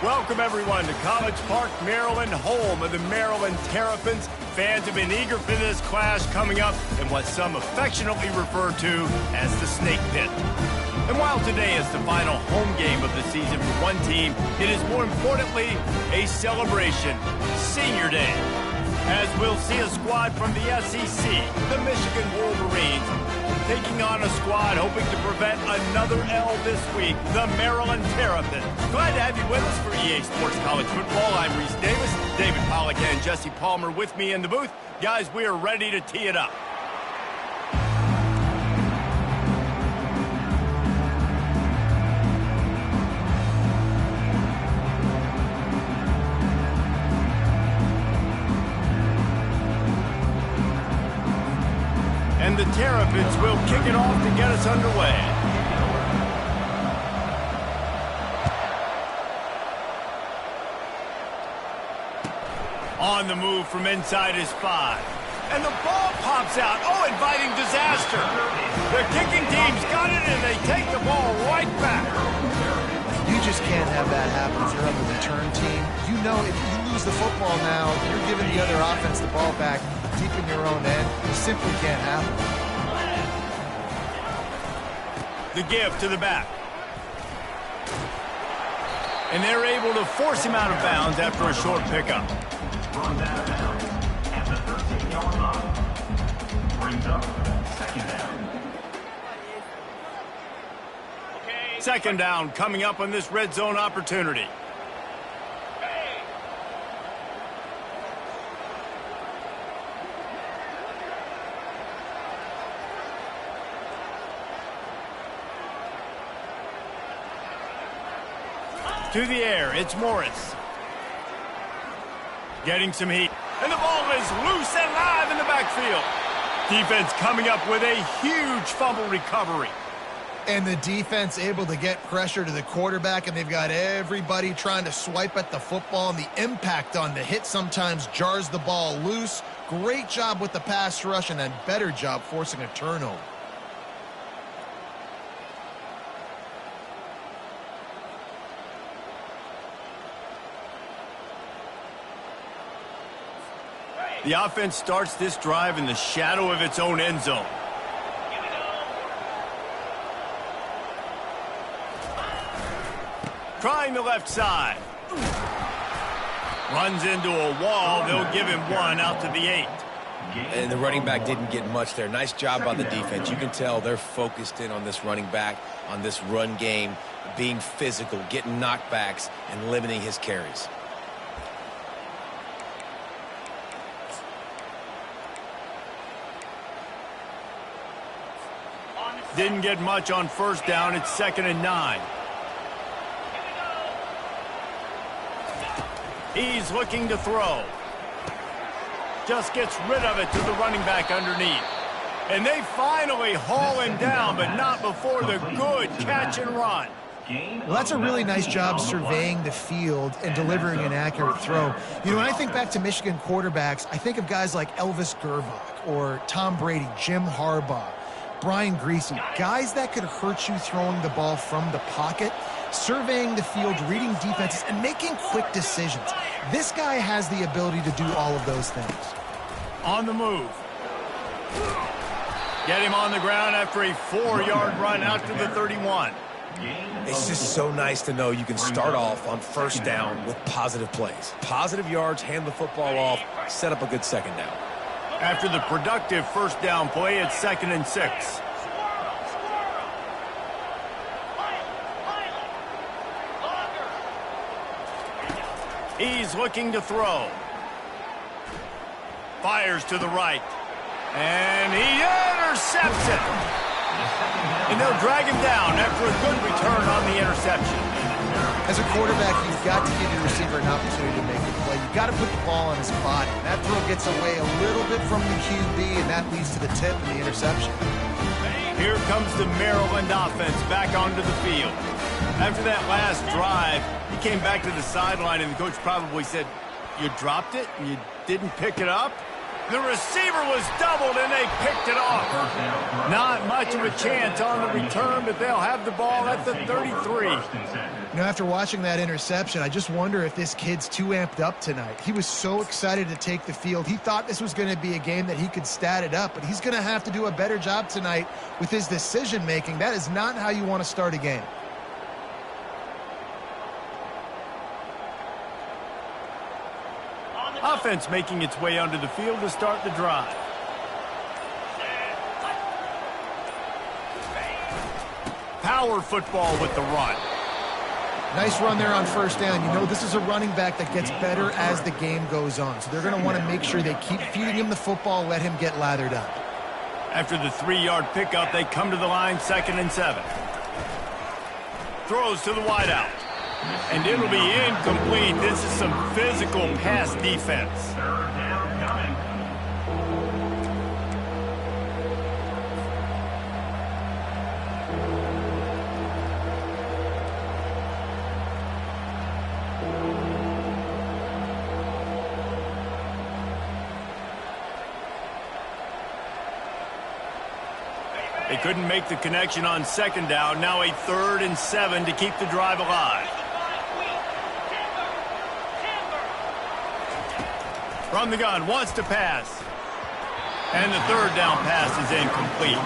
Welcome, everyone, to College Park, Maryland, home of the Maryland Terrapins. Fans have been eager for this clash coming up in what some affectionately refer to as the Snake Pit. And while today is the final home game of the season for one team, it is more importantly a celebration, Senior Day. As we'll see a squad from the SEC, the Michigan Wolverines, taking on a squad hoping to prevent another L this week, the Maryland Terrapins. Glad to have you with us for EA Sports College Football. I'm Reese Davis, David Pollack and Jesse Palmer with me in the booth. Guys, we are ready to tee it up. And the Terrapins will kick it off to get us underway. On the move from inside his 5. And the ball pops out. Oh, inviting disaster. The kicking team's got it, and they take the ball right back. You just can't have that happen if you're on the return team. You know if you lose the football now, you're giving the other offense the ball back deep in your own end. It simply can't happen. The give to the back. And they're able to force him out of bounds after a short pickup. Runs out of bounds at the 13-yard line. Brings up second down. Second down coming up on this red zone opportunity. To the air, it's Morris. Getting some heat. And the ball is loose and live in the backfield. Defense coming up with a huge fumble recovery. And the defense able to get pressure to the quarterback, and they've got everybody trying to swipe at the football, and the impact on the hit sometimes jars the ball loose. Great job with the pass rush, and a better job forcing a turnover. The offense starts this drive in the shadow of its own end zone. Trying the left side. Runs into a wall. They'll give him one out to the 8. And the running back didn't get much there. Nice job by the defense. You can tell they're focused in on this running back, on this run game, being physical, getting knockbacks, and limiting his carries. Didn't get much on first down. It's 2nd and 9. He's looking to throw. Just gets rid of it to the running back underneath. And they finally haul him down, but not before the good catch and run. Well, that's a really nice job surveying the field and delivering an accurate throw. You know, when I think back to Michigan quarterbacks, I think of guys like Elvis Gerbach or Tom Brady, Jim Harbaugh, Brian Griese, guys that could hurt you throwing the ball from the pocket, surveying the field, reading defenses, and making quick decisions. This guy has the ability to do all of those things. On the move. Get him on the ground after a 4-yard run out to the 31. It's just so nice to know you can start off on first down with positive plays. Positive yards, hand the football off, set up a good second down. After the productive first down play, it's 2nd and 6. He's looking to throw. Fires to the right. And he intercepts it. And they'll drag him down after a good return on the interception. As a quarterback, you've got to give your receiver an opportunity to make a play. You've got to put the ball on his body. That throw gets away a little bit from the QB, and that leads to the tip and the interception. Here comes the Maryland offense back onto the field. After that last drive, he came back to the sideline, and the coach probably said, "You dropped it? You didn't pick it up?" The receiver was doubled, and they picked it off. Not much of a chance on the return, but they'll have the ball at the 33. You know, after watching that interception, I just wonder if this kid's too amped up tonight. He was so excited to take the field. He thought this was going to be a game that he could stat it up, but he's going to have to do a better job tonight with his decision-making. That is not how you want to start a game. Offense making its way onto the field to start the drive. Power football with the run. Nice run there on first down. You know, this is a running back that gets better as the game goes on. So they're going to want to make sure they keep feeding him the football, let him get lathered up. After the 3-yard pickup, they come to the line, 2nd and 7. Throws to the wideout. And it'll be incomplete. This is some physical pass defense. Third down coming. They couldn't make the connection on 2nd down. Now a 3rd and 7 to keep the drive alive. From the gun, wants to pass. And the 3rd down pass is incomplete.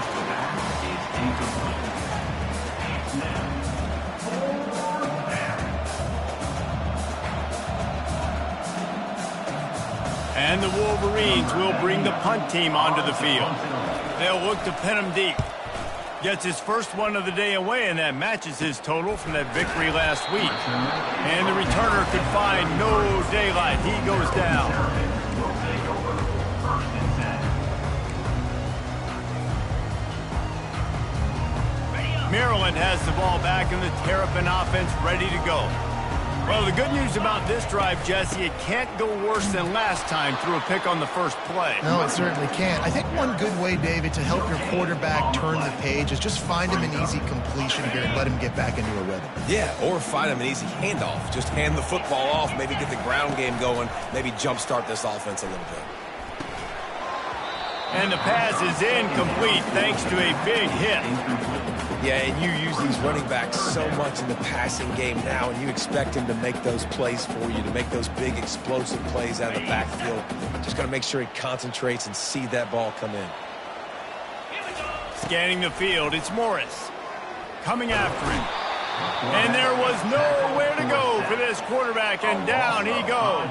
And the Wolverines will bring the punt team onto the field. They'll look to pin him deep. Gets his first one of the day away, and that matches his total from that victory last week. And the returner could find no daylight. He goes down. Maryland has the ball back, and the Terrapin offense ready to go. Well, the good news about this drive, Jesse, it can't go worse than last time through a pick on the first play. No, it certainly can't. I think one good way, David, to help your quarterback turn the page is just find him an easy completion here and let him get back into a rhythm. Yeah, or find him an easy handoff. Just hand the football off, maybe get the ground game going, maybe jumpstart this offense a little bit. And the pass is incomplete thanks to a big hit. Yeah, and you use these running backs so much in the passing game now, and you expect him to make those plays for you, to make those big explosive plays out of the backfield. Just got to make sure he concentrates and see that ball come in. Scanning the field, it's Morris. Coming after him. And there was nowhere to go for this quarterback, and down he goes.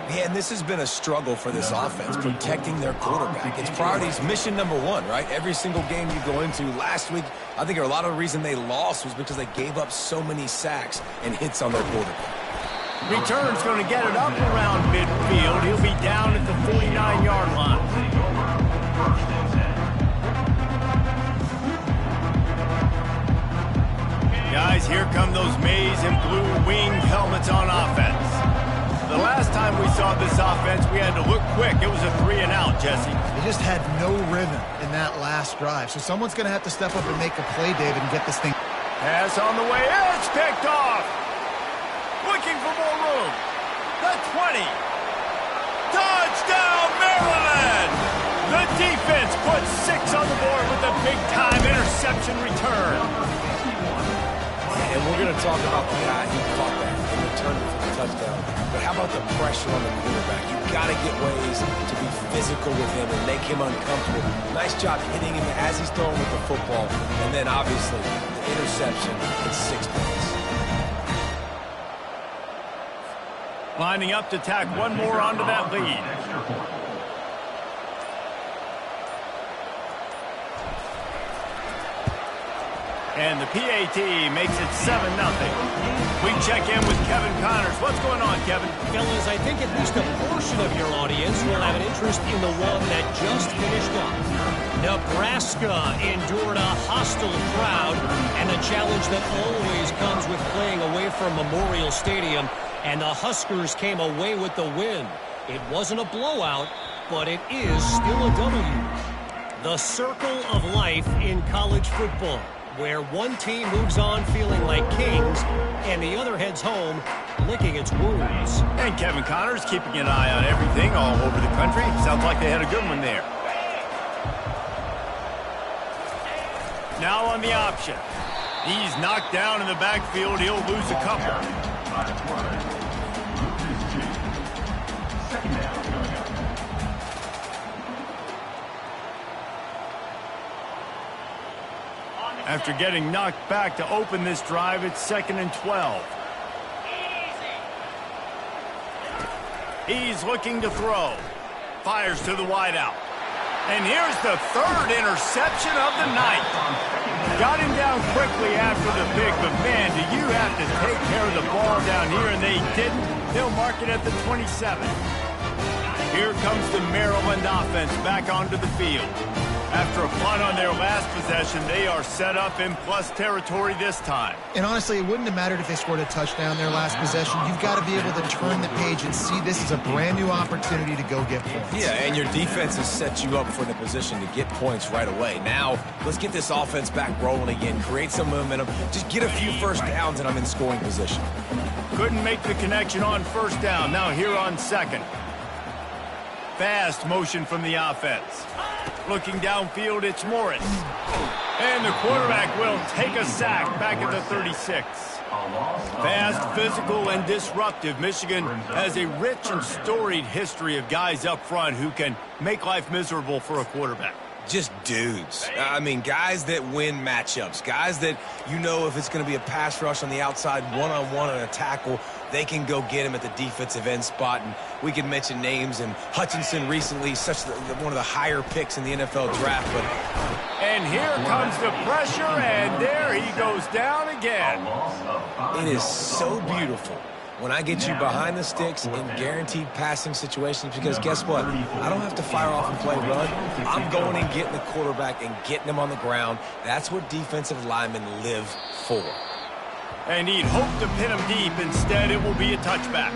Yeah, and this has been a struggle for this offense, protecting their quarterback. It's priorities, mission number one, right? Every single game you go into. Last week, I think a lot of the reason they lost was because they gave up so many sacks and hits on their quarterback. Return's going to get it up around midfield. He'll be down at the 49-yard line. Guys, here come those maize and blue winged helmets on offense. The last time we saw this offense, we had to look quick. It was a 3-and-out, Jesse. They just had no rhythm in that last drive. So someone's going to have to step up and make a play, David, and get this thing. Pass on the way. It's picked off. Looking for more room. The 20. Touchdown, Maryland! The defense puts 6 on the board with a big-time interception return. And we're going to talk about the guy who caught that and returned it for the touchdown. But how about the pressure on the quarterback? You've got to get ways to be physical with him and make him uncomfortable. Nice job hitting him as he's throwing with the football. And then, obviously, the interception and 6 points. Lining up to tack one more onto that lead. And the PAT makes it 7-0. We check in with Kevin Connors. What's going on, Kevin? Fellas, I think at least a portion of your audience will have an interest in the one that just finished up. Nebraska endured a hostile crowd and a challenge that always comes with playing away from Memorial Stadium, and the Huskers came away with the win. It wasn't a blowout, but it is still a W. The circle of life in college football, where one team moves on feeling like kings and the other heads home licking its wounds. And Kevin Connors keeping an eye on everything all over the country. Sounds like they had a good one there. Now on the option. He's knocked down in the backfield. He'll lose a couple. Second down coming up. After getting knocked back to open this drive, it's 2nd and 12. He's looking to throw. Fires to the wideout. And here's the 3rd interception of the night. Got him down quickly after the pick, but man, do you have to take care of the ball down here, and they didn't. They'll mark it at the 27. Here comes the Maryland offense back onto the field. After a punt on their last possession, they are set up in plus territory this time. And honestly, it wouldn't have mattered if they scored a touchdown their last possession. You've got to be able to turn the page and see this is a brand new opportunity to go get points. Yeah, and your defense has set you up for the position to get points right away. Now, let's get this offense back rolling again, create some momentum, just get a few first downs, and I'm in scoring position. Couldn't make the connection on first down. Now here on 2nd. Fast motion from the offense. Looking downfield, it's Morris. And the quarterback will take a sack back at the 36. Fast, physical, and disruptive. Michigan has a rich and storied history of guys up front who can make life miserable for a quarterback. Just dudes. I mean, guys that win matchups. Guys that, you know, if it's going to be a pass rush on the outside, one-on-one on a tackle, they can go get him at the defensive end spot. And we can mention names. And Hutchinson recently, one of the higher picks in the NFL draft. And here comes the pressure, and there he goes down again. It is so beautiful when I get you behind the sticks in guaranteed passing situations, because guess what? I don't have to fire off and play run. I'm going and getting the quarterback and getting him on the ground. That's what defensive linemen live for. And he'd hoped to pin him deep. Instead, it will be a touchback.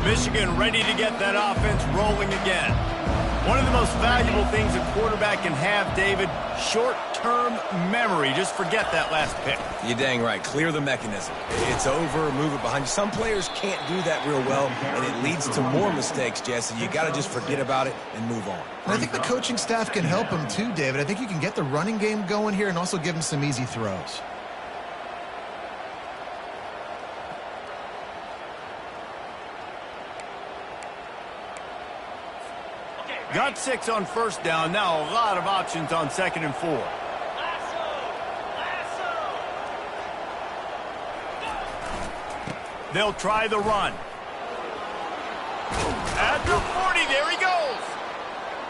Michigan ready to get that offense rolling again. One of the most valuable things a quarterback can have, David, short-term memory. Just forget that last pick. You're dang right. Clear the mechanism. It's over, move it behind you. Some players can't do that real well, and it leads to more mistakes, Jesse. You got to just forget about it and move on. And I think the coaching staff can help him too, David. I think you can get the running game going here and also give him some easy throws. Got 6 on first down. Now a lot of options on 2nd and 4. They'll try the run. At the 40, there he goes.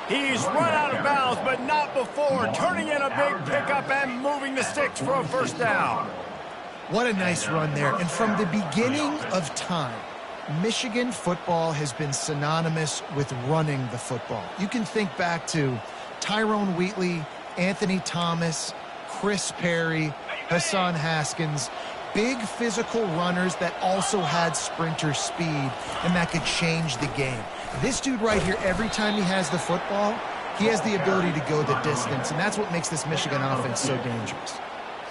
He's run out of bounds, but not before turning in a big pickup and moving the sticks for a first down. What a nice run there. And from the beginning of time, Michigan football has been synonymous with running the football. You can think back to Tyrone Wheatley, Anthony Thomas, Chris Perry, Hassan Haskins, big physical runners that also had sprinter speed and that could change the game. This dude right here, every time he has the football, he has the ability to go the distance, and that's what makes this Michigan offense so dangerous.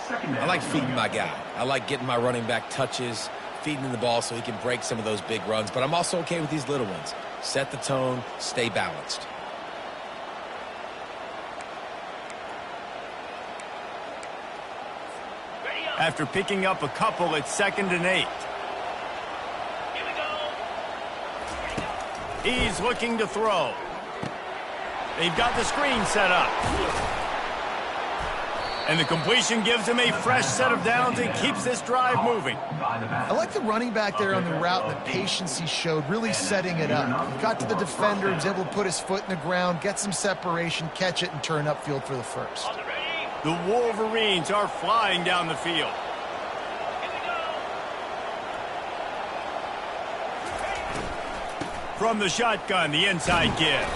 I like feeding my guy. I like getting my running back touches, feeding him the ball so he can break some of those big runs. But I'm also okay with these little ones. Set the tone, stay balanced. After picking up a couple, it's 2nd and 8. He's looking to throw. They've got the screen set up. And the completion gives him a fresh set of downs and keeps this drive moving. I like the running back there on the route and the patience he showed, really setting it up. Got to the defender, was able to put his foot in the ground, get some separation, catch it, and turn upfield for the first. The Wolverines are flying down the field. From the shotgun, the inside give.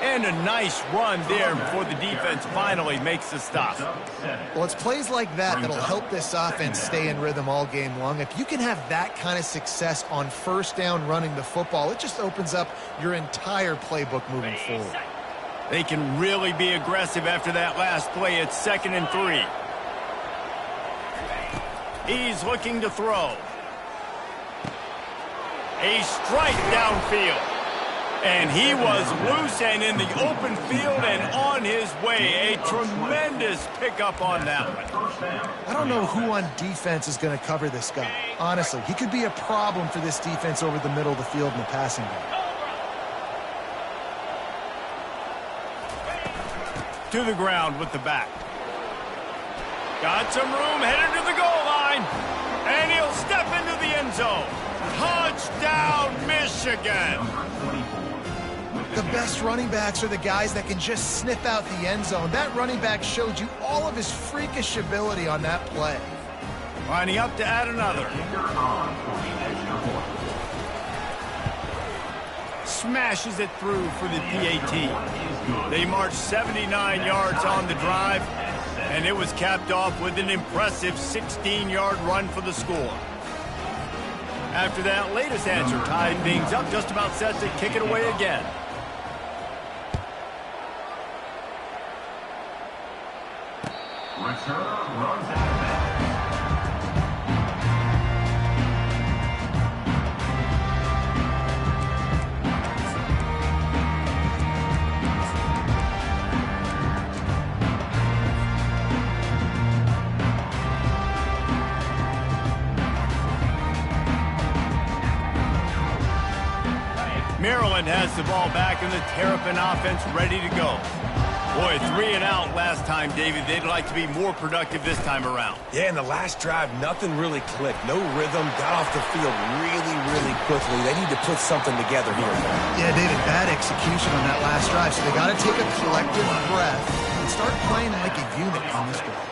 And a nice run there before the defense finally makes the stop. Well, it's plays like that that'll help this offense stay in rhythm all game long. If you can have that kind of success on first down running the football, it just opens up your entire playbook moving forward. They can really be aggressive after that last play. It's 2nd and 3. He's looking to throw. A strike downfield. And he was loose and in the open field and on his way. A tremendous pickup on that one. I don't know who on defense is going to cover this guy. Honestly, he could be a problem for this defense over the middle of the field in the passing game. To the ground with the back. Got some room, headed to the goal line. And he'll step into the end zone. Touchdown, Michigan. The best running backs are the guys that can just sniff out the end zone. That running back showed you all of his freakish ability on that play. Lining up to add another. Smashes it through for the PAT. They marched 79 yards on the drive, and it was capped off with an impressive 16-yard run for the score. After that latest answer tied things up, just about set to kick it away again. Return runs out of bounds. Maryland has the ball back and the Terrapin offense ready to go. Boy, 3 and out last time, David. They'd like to be more productive this time around. Yeah, in the last drive, nothing really clicked. No rhythm, got off the field really quickly. They need to put something together here. Yeah, David, bad execution on that last drive, so they got to take a collective breath and start playing like a unit on this drive.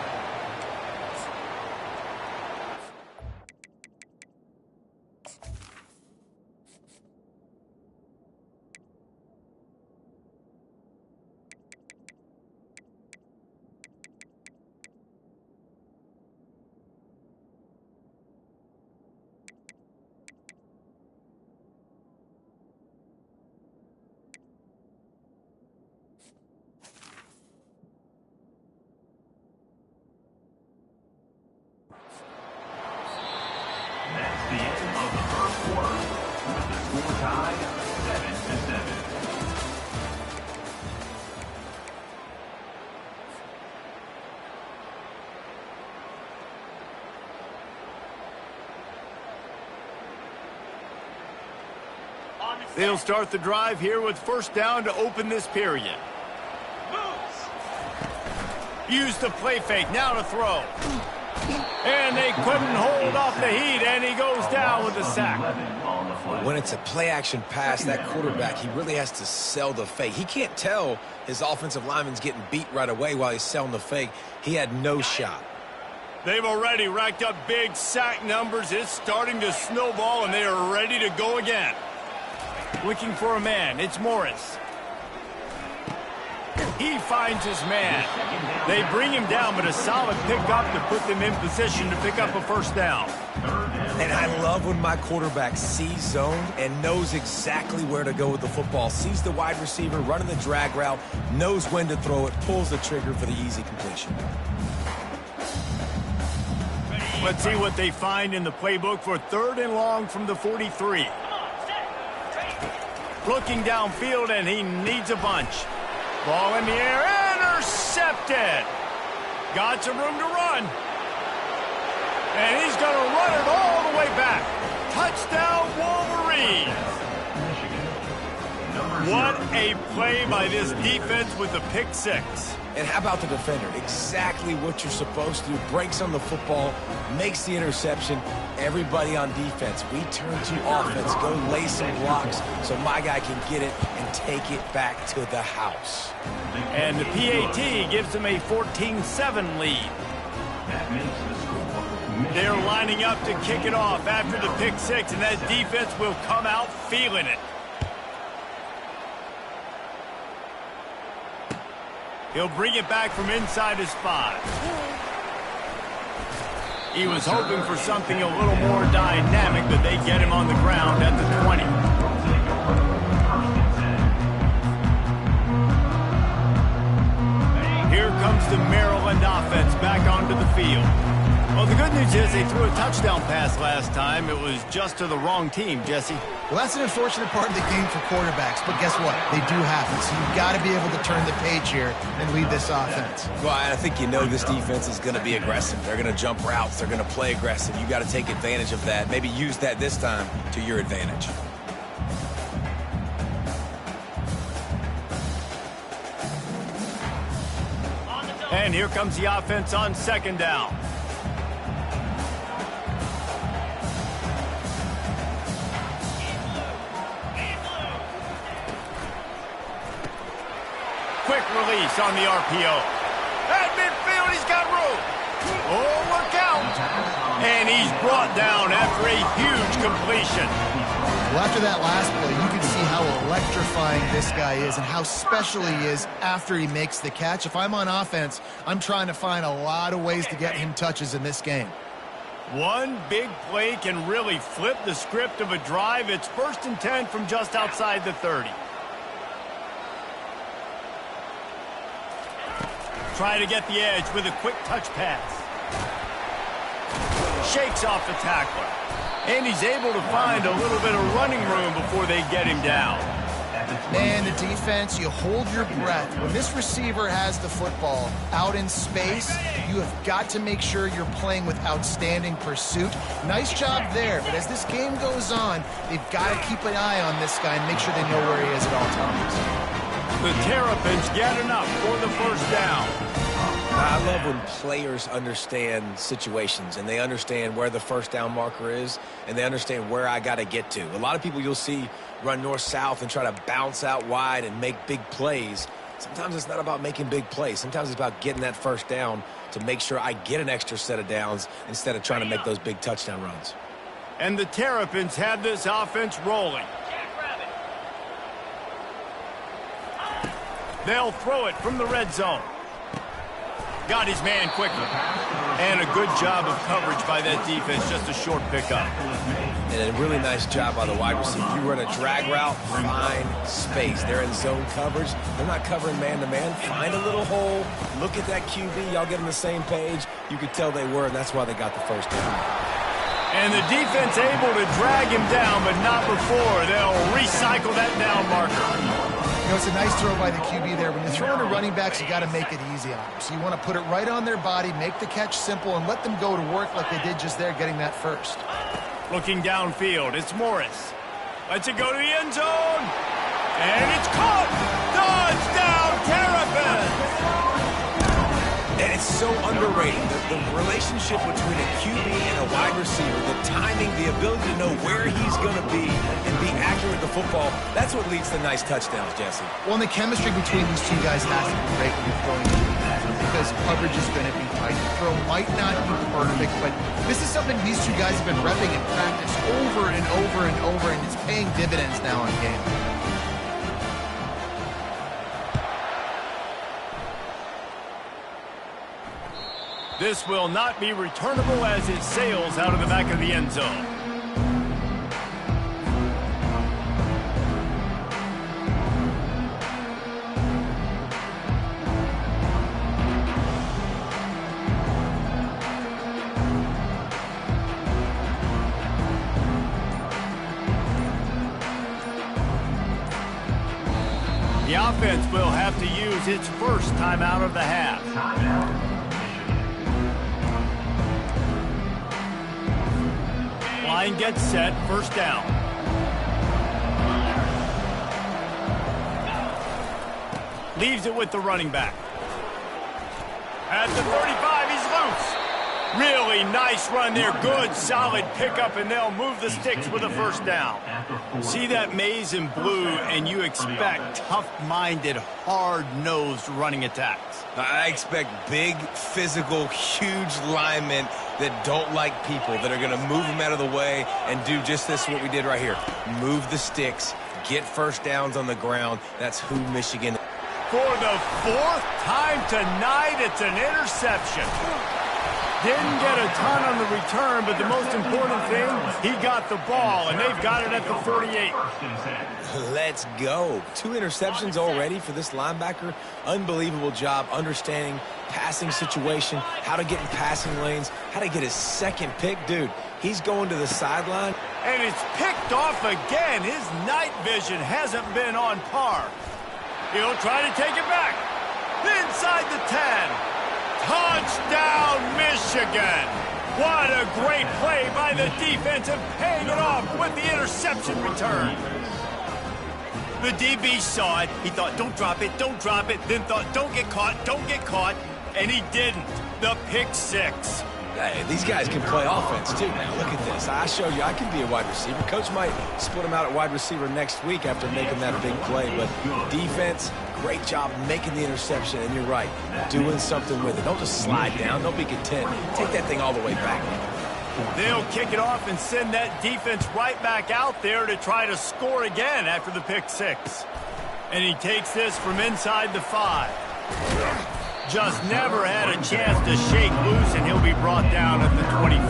That's the end of the first quarter, with the score tied 7-7. They'll start the drive here with first down to open this period. Use the play fake, now to throw. And they couldn't hold off the heat, and he goes down with a sack. When it's a play-action pass, that quarterback, he really has to sell the fake. He can't tell his offensive lineman's getting beat right away while he's selling the fake. He had no shot. They've already racked up big sack numbers. It's starting to snowball, and they are ready to go again. Looking for a man. It's Morris. He finds his man. They bring him down, but a solid pickup to put them in position to pick up a first down. And I love when my quarterback sees zone and knows exactly where to go with the football. Sees the wide receiver running the drag route, knows when to throw it, pulls the trigger for the easy completion. Let's see what they find in the playbook for 3rd and long from the 43. Looking downfield, and he needs a bunch. Ball in the air, intercepted. Got some room to run. And he's going to run it all the way back. Touchdown, Wolverines. What a play by this defense with the pick six. And how about the defender? Exactly what you're supposed to do. Breaks on the football, makes the interception. Everybody on defense, we turn to offense. Go lay some blocks so my guy can get it and take it back to the house. And the PAT gives them a 14-7 lead. That makes the score. They're lining up to kick it off after the pick six, and that defense will come out feeling it. He'll bring it back from inside his 5. He was hoping for something a little more dynamic, but they get him on the ground at the 20. Here comes the Maryland offense back onto the field. Well, the good news is they threw a touchdown pass last time. It was just to the wrong team, Jesse. Well, that's an unfortunate part of the game for quarterbacks, but guess what? They do happen, so you've got to be able to turn the page here and lead this offense. Well, I think you know this defense is going to be aggressive. They're going to jump routes. They're going to play aggressive. You got to take advantage of that. Maybe use that this time to your advantage. And here comes the offense on second down. Quick release on the RPO. At midfield, he's got room. Oh, look out. And he's brought down after a huge completion. Well, after that last play, you can see how electrifying this guy is and how special he is after he makes the catch. If I'm on offense, I'm trying to find a lot of ways to get him touches in this game. One big play can really flip the script of a drive. It's 1st and 10 from just outside the 30. Try to get the edge with a quick touch pass. Shakes off the tackler. And he's able to find a little bit of running room before they get him down. Man, the defense, you hold your breath. When this receiver has the football out in space, you have got to make sure you're playing with outstanding pursuit. Nice job there, but as this game goes on, they've got to keep an eye on this guy and make sure they know where he is at all times. The Terrapins get enough for the first down. I love when players understand situations and they understand where the first down marker is and they understand where I got to get to. A lot of people you'll see run north-south and try to bounce out wide and make big plays. Sometimes it's not about making big plays. Sometimes it's about getting that first down to make sure I get an extra set of downs instead of trying to make those big touchdown runs. And the Terrapins have this offense rolling. They'll throw it from the red zone. Got his man quickly. And a good job of coverage by that defense, just a short pickup. And a really nice job by the wide receiver. You run a drag route, find space. They're in zone coverage. They're not covering man-to-man. Find a little hole. Look at that QB. Y'all get on the same page. You could tell they were, and that's why they got the first down. And the defense able to drag him down, but not before. They'll recycle that down marker. You know, it's a nice throw by the QB there. When you're throwing to running backs, you got to make it easy on them. So you want to put it right on their body, make the catch simple, and let them go to work like they did just there, getting that first. Looking downfield, it's Morris. Lets it go to the end zone. And it's caught. Touchdown, Terrapins! And it's so underrated. The relationship between a QB and a wide receiver, the timing, the ability to know where he's going to be and be accurate with the football, that's what leads to nice touchdowns, Jesse. Well, and the chemistry between these two guys has to be great when you're throwing into the defense because coverage is going to be tight. The throw might not be perfect, but this is something these two guys have been repping in practice over and over and over, and it's paying dividends now in game. This will not be returnable as it sails out of the back of the end zone. The offense will have to use its first timeout of the half. Line gets set, first down. Leaves it with the running back. At the 35, he's loose. Really nice run there. Good, solid pickup, and they'll move the sticks with a first down. See that maze in blue, and you expect tough-minded, hard-nosed running attacks. I expect big, physical, huge linemen that don't like people, that are going to move them out of the way and do just this, what we did right here. Move the sticks, get first downs on the ground. That's who Michigan is. For the fourth time tonight, it's an interception. Didn't get a ton on the return, but the most important thing, he got the ball, and they've got it at the 38. Let's go. 2 interceptions already for this linebacker. Unbelievable job understanding passing situation, how to get in passing lanes, how to get his second pick. Dude, he's going to the sideline. And it's picked off again. His night vision hasn't been on par. He'll try to take it back. Inside the 10. Touchdown, Michigan. What a great play by the defense and paying it off with the interception return. The DB saw it. He thought, don't drop it, then thought, don't get caught, and he didn't. The pick 6. Hey, these guys can play offense, too. Now, look at this. I showed you I can be a wide receiver. Coach might split him out at wide receiver next week after making that big play. But defense, great job making the interception. And you're right, doing something with it. Don't just slide down. Don't be content. Take that thing all the way back. They'll kick it off and send that defense right back out there to try to score again after the pick 6. And he takes this from inside the 5. Just never had a chance to shake loose, and he'll be brought down at the 24.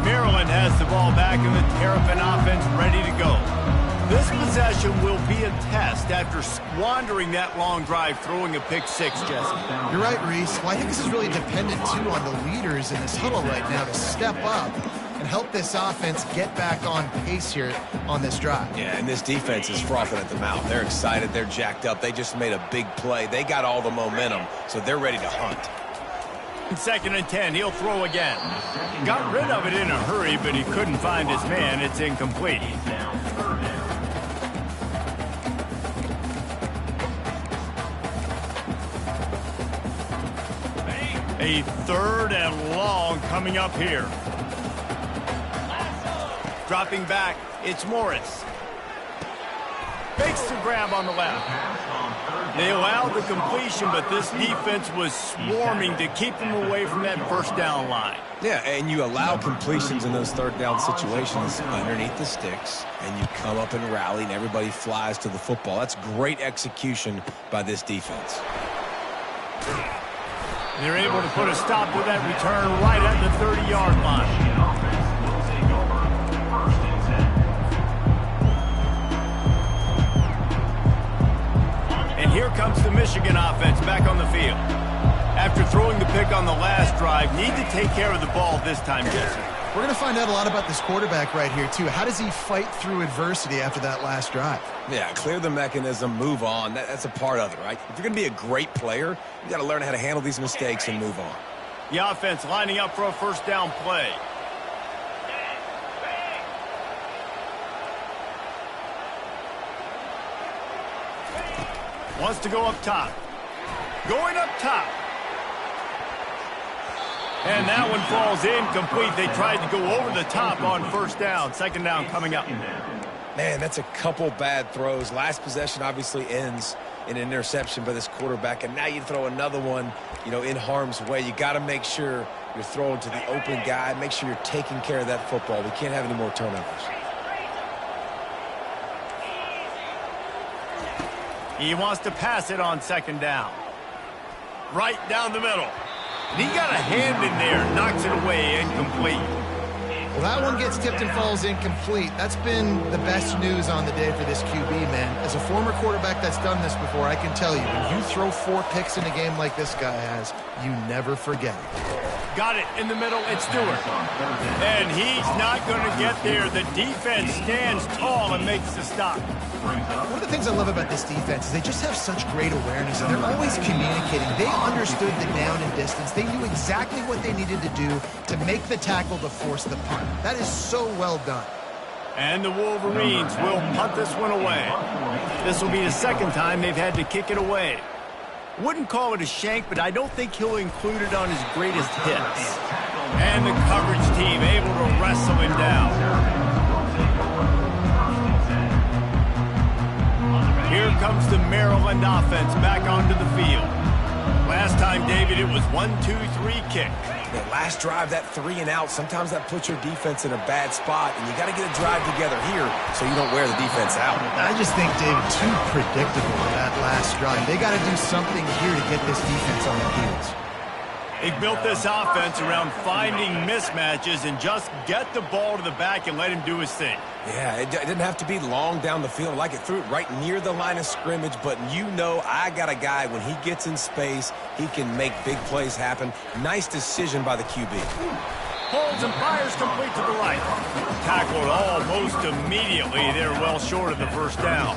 Maryland has the ball back in the Terrapin offense ready to go. This possession will be a test after squandering that long drive, throwing a pick 6, Jesse. You're right, Reese. Well, I think this is really dependent, too, on the leaders in this huddle right now to step up and help this offense get back on pace here on this drive. Yeah, and this defense is frothing at the mouth. They're excited. They're jacked up. They just made a big play. They got all the momentum, so they're ready to hunt. 2nd and 10, he'll throw again. Got rid of it in a hurry, but he couldn't find his man. It's incomplete. A 3rd and long coming up here. Dropping back, it's Morris. Fakes the grab on the left. They allowed the completion, but this defense was swarming to keep them away from that first down line. Yeah, and you allow completions in those 3rd down situations underneath the sticks, and you come up and rally, and everybody flies to the football. That's great execution by this defense. They're able to put a stop to that return right at the 30-yard line. And here comes the Michigan offense back on the field. After throwing the pick on the last drive, need to take care of the ball this time, Jesse. We're going to find out a lot about this quarterback right here, too. How does he fight through adversity after that last drive? Yeah, clear the mechanism, move on. That's a part of it, right? If you're going to be a great player, you got to learn how to handle these mistakes and move on. The offense lining up for a first down play. Wants to go up top. Going up top. And that one falls incomplete. They tried to go over the top on first down. 2nd down coming up. Man, that's a couple bad throws. Last possession obviously ends in an interception by this quarterback, and now you throw another one, in harm's way. You got to make sure you're throwing to the open guy. Make sure you're taking care of that football. We can't have any more turnovers. He wants to pass it on 2nd down. Right down the middle. And he got a hand in there, knocks it away, incomplete. Well, that one gets tipped and falls incomplete. That's been the best news on the day for this QB, man. As a former quarterback that's done this before, I can tell you, when you throw 4 picks in a game like this guy has, you never forget it. Got it in the middle, it's Stewart. And he's not going to get there. The defense stands tall and makes the stop. One of the things I love about this defense is they just have such great awareness, and they're always communicating. They understood the down and distance. They knew exactly what they needed to do to make the tackle to force the punt. That is so well done. And the Wolverines will punt this one away. This will be the 2nd time they've had to kick it away. Wouldn't call it a shank, but I don't think he'll include it on his greatest hits. And the coverage team able to wrestle him down. Here comes the Maryland offense back onto the field. Last time, David, it was 1-2-3 kick. That last drive, that 3 and out, sometimes that puts your defense in a bad spot, and you got to get a drive together here so you don't wear the defense out. I just think, David, too predictable that last drive. They got to do something here to get this defense on their heels. He built this offense around finding mismatches and just get the ball to the back and let him do his thing. Yeah, it didn't have to be long down the field. Like it threw it right near the line of scrimmage, but you know I got a guy, when he gets in space, he can make big plays happen. Nice decision by the QB. Holds and fires complete to the right. Tackled almost immediately. They're well short of the first down.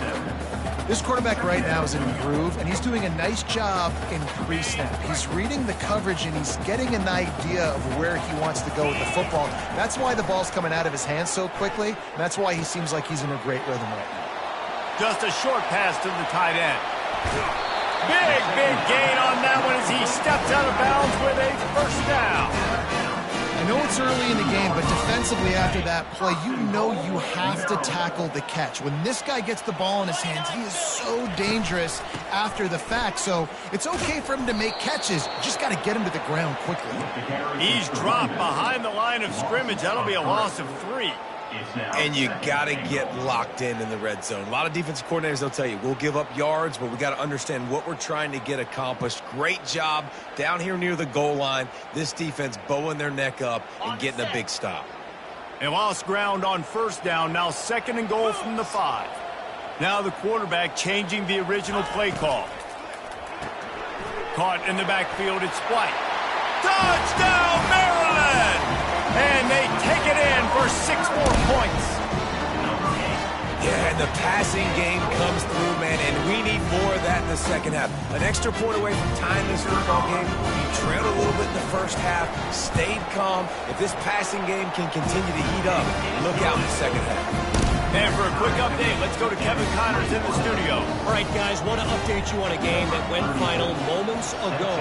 This quarterback right now is in a groove, and he's doing a nice job in pre-snap. He's reading the coverage, and he's getting an idea of where he wants to go with the football. That's why the ball's coming out of his hands so quickly, and that's why he seems like he's in a great rhythm right now. Just a short pass to the tight end. Big gain on that one as he steps out of bounds with a first down. I know it's early in the game, but defensively after that play, you know you have to tackle the catch. When this guy gets the ball in his hands, he is so dangerous after the fact. So it's okay for him to make catches. You just got to get him to the ground quickly. He's dropped behind the line of scrimmage. That'll be a loss of 3. And you got to get locked in the red zone. A lot of defensive coordinators, they'll tell you, we'll give up yards, but we got to understand what we're trying to get accomplished. Great job down here near the goal line. This defense bowing their neck up and getting a big stop. And lost ground on first down. Now 2nd and goal from the 5. Now the quarterback changing the original play call. Caught in the backfield. It's White. Touchdown, Maryland! And they take it in for 6 more points. Yeah, and the passing game comes through, man, and we need more of that in the second half. An extra point away from tying this football game. You trailed a little bit in the first half, stayed calm. If this passing game can continue to heat up, look out in the second half. And for a quick update, let's go to Kevin Connors in the studio. All right, guys, want to update you on a game that went final moments ago.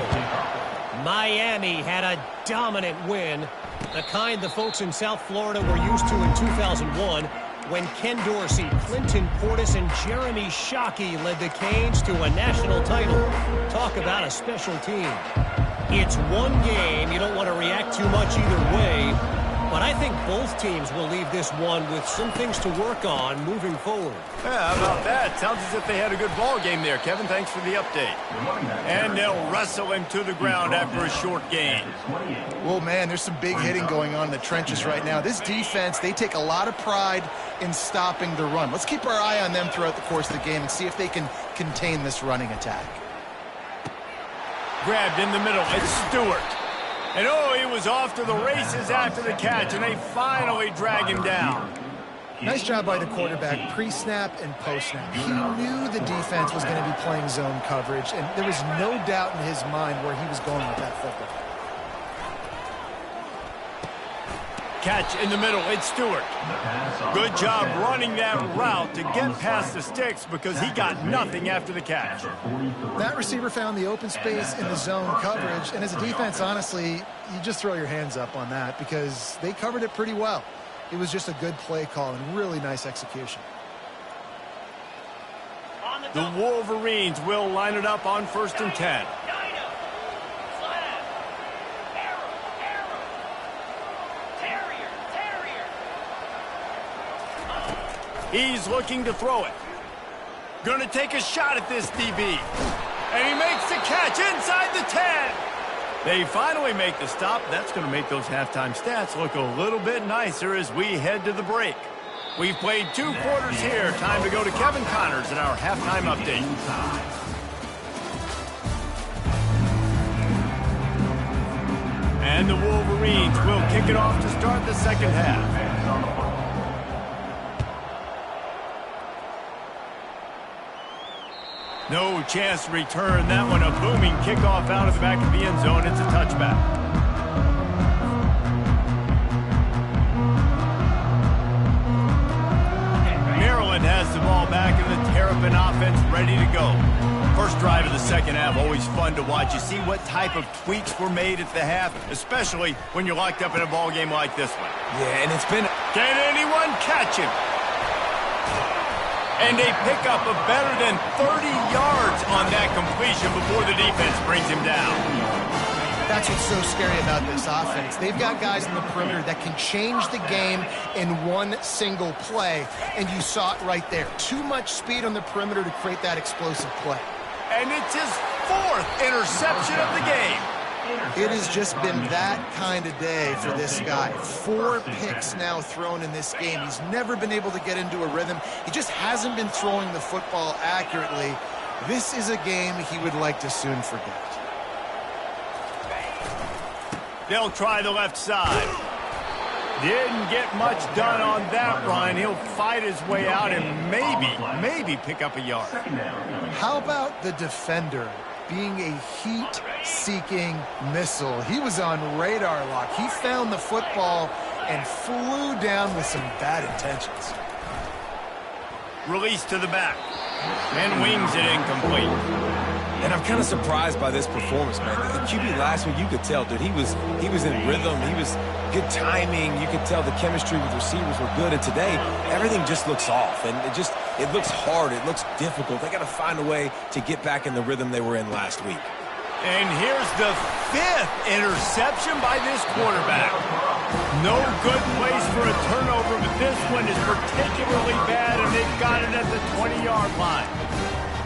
Miami had a dominant win, the kind the folks in South Florida were used to in 2001 when Ken Dorsey, Clinton Portis, and Jeremy Shockey led the Canes to a national title. Talk about a special team. It's one game. You don't want to react too much either way, but I think both teams will leave this one with some things to work on moving forward. Yeah, how about that? Sounds as if they had a good ball game there, Kevin. Thanks for the update. And they'll wrestle him to the ground after a short gain. Well, man, there's some big hitting going on in the trenches right now. This defense, they take a lot of pride in stopping the run. Let's keep our eye on them throughout the course of the game and see if they can contain this running attack. Grabbed in the middle. It's Stewart. And oh, he was off to the races after the catch, and they finally drag him down. Nice job by the quarterback, pre-snap and post-snap. He knew the defense was going to be playing zone coverage, and there was no doubt in his mind where he was going with that football. Catch in the middle. It's Stewart. Good job running that route to get past the sticks because he got nothing after the catch. That receiver found the open space in the zone coverage, and as a defense, honestly, you just throw your hands up on that because they covered it pretty well. It was just a good play call and really nice execution. The Wolverines will line it up on 1st and 10. He's looking to throw it. Going to take a shot at this DB. And he makes the catch inside the 10. They finally make the stop. That's going to make those halftime stats look a little bit nicer as we head to the break. We've played 2 quarters here. Time to go to Kevin Connors in our halftime update. And the Wolverines will kick it off to start the second half. No chance to return that one. A booming kickoff out of the back of the end zone. It's a touchback. Maryland has the ball back in the Terrapin offense ready to go. First drive of the second half, always fun to watch. You see what type of tweaks were made at the half, especially when you're locked up in a ball game like this one. Yeah, and it's been... Can anyone catch him? And they pick up a better than 30 yards on that completion before the defense brings him down. That's what's so scary about this offense. They've got guys in the perimeter that can change the game in one single play, and you saw it right there. Too much speed on the perimeter to create that explosive play. And it's his 4th interception of the game. It has just been that kind of day for this guy. 4 picks now thrown in this game. He's never been able to get into a rhythm. He just hasn't been throwing the football accurately. This is a game he would like to soon forget. They'll try the left side. Didn't get much done on that run. He'll fight his way out and maybe pick up a yard. How about the defender being a heat-seeking missile? He was on radar lock. He found the football and flew down with some bad intentions. Release to the back. And wings it incomplete. And I'm kind of surprised by this performance, man. The QB last week, you could tell, dude, he was in rhythm. He was good timing. You could tell the chemistry with receivers were good. And today, everything just looks off. And it looks hard. It looks difficult. They got to find a way to get back in the rhythm they were in last week. And here's the 5th interception by this quarterback. No good place for a turnover, but this one is particularly bad, and they've got it at the 20-yard line.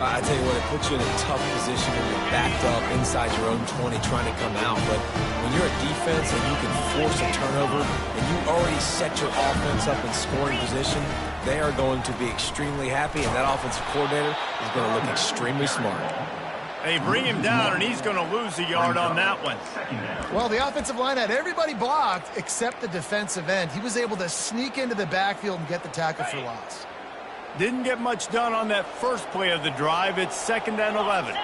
I tell you what, it puts you in a tough position when you're backed up inside your own 20 trying to come out. But when you're a defense and you can force a turnover and you already set your offense up in scoring position, they are going to be extremely happy, and that offensive coordinator is going to look extremely smart. They bring him down, and he's going to lose a yard on that one. Well, the offensive line had everybody blocked except the defensive end. He was able to sneak into the backfield and get the tackle for loss. Didn't get much done on that first play of the drive. It's 2nd and 11.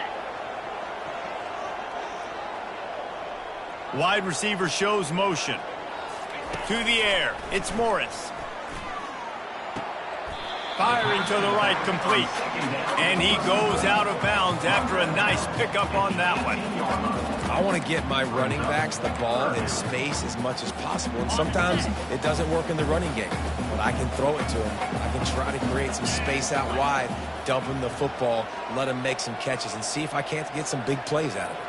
Wide receiver shows motion. To the air. It's Morris. Firing to the right, complete. And he goes out of bounds after a nice pickup on that one. I want to get my running backs the ball in space as much as possible. And sometimes it doesn't work in the running game. But I can throw it to him. I can try to create some space out wide, dump him the football, let him make some catches, and see if I can't get some big plays out of it.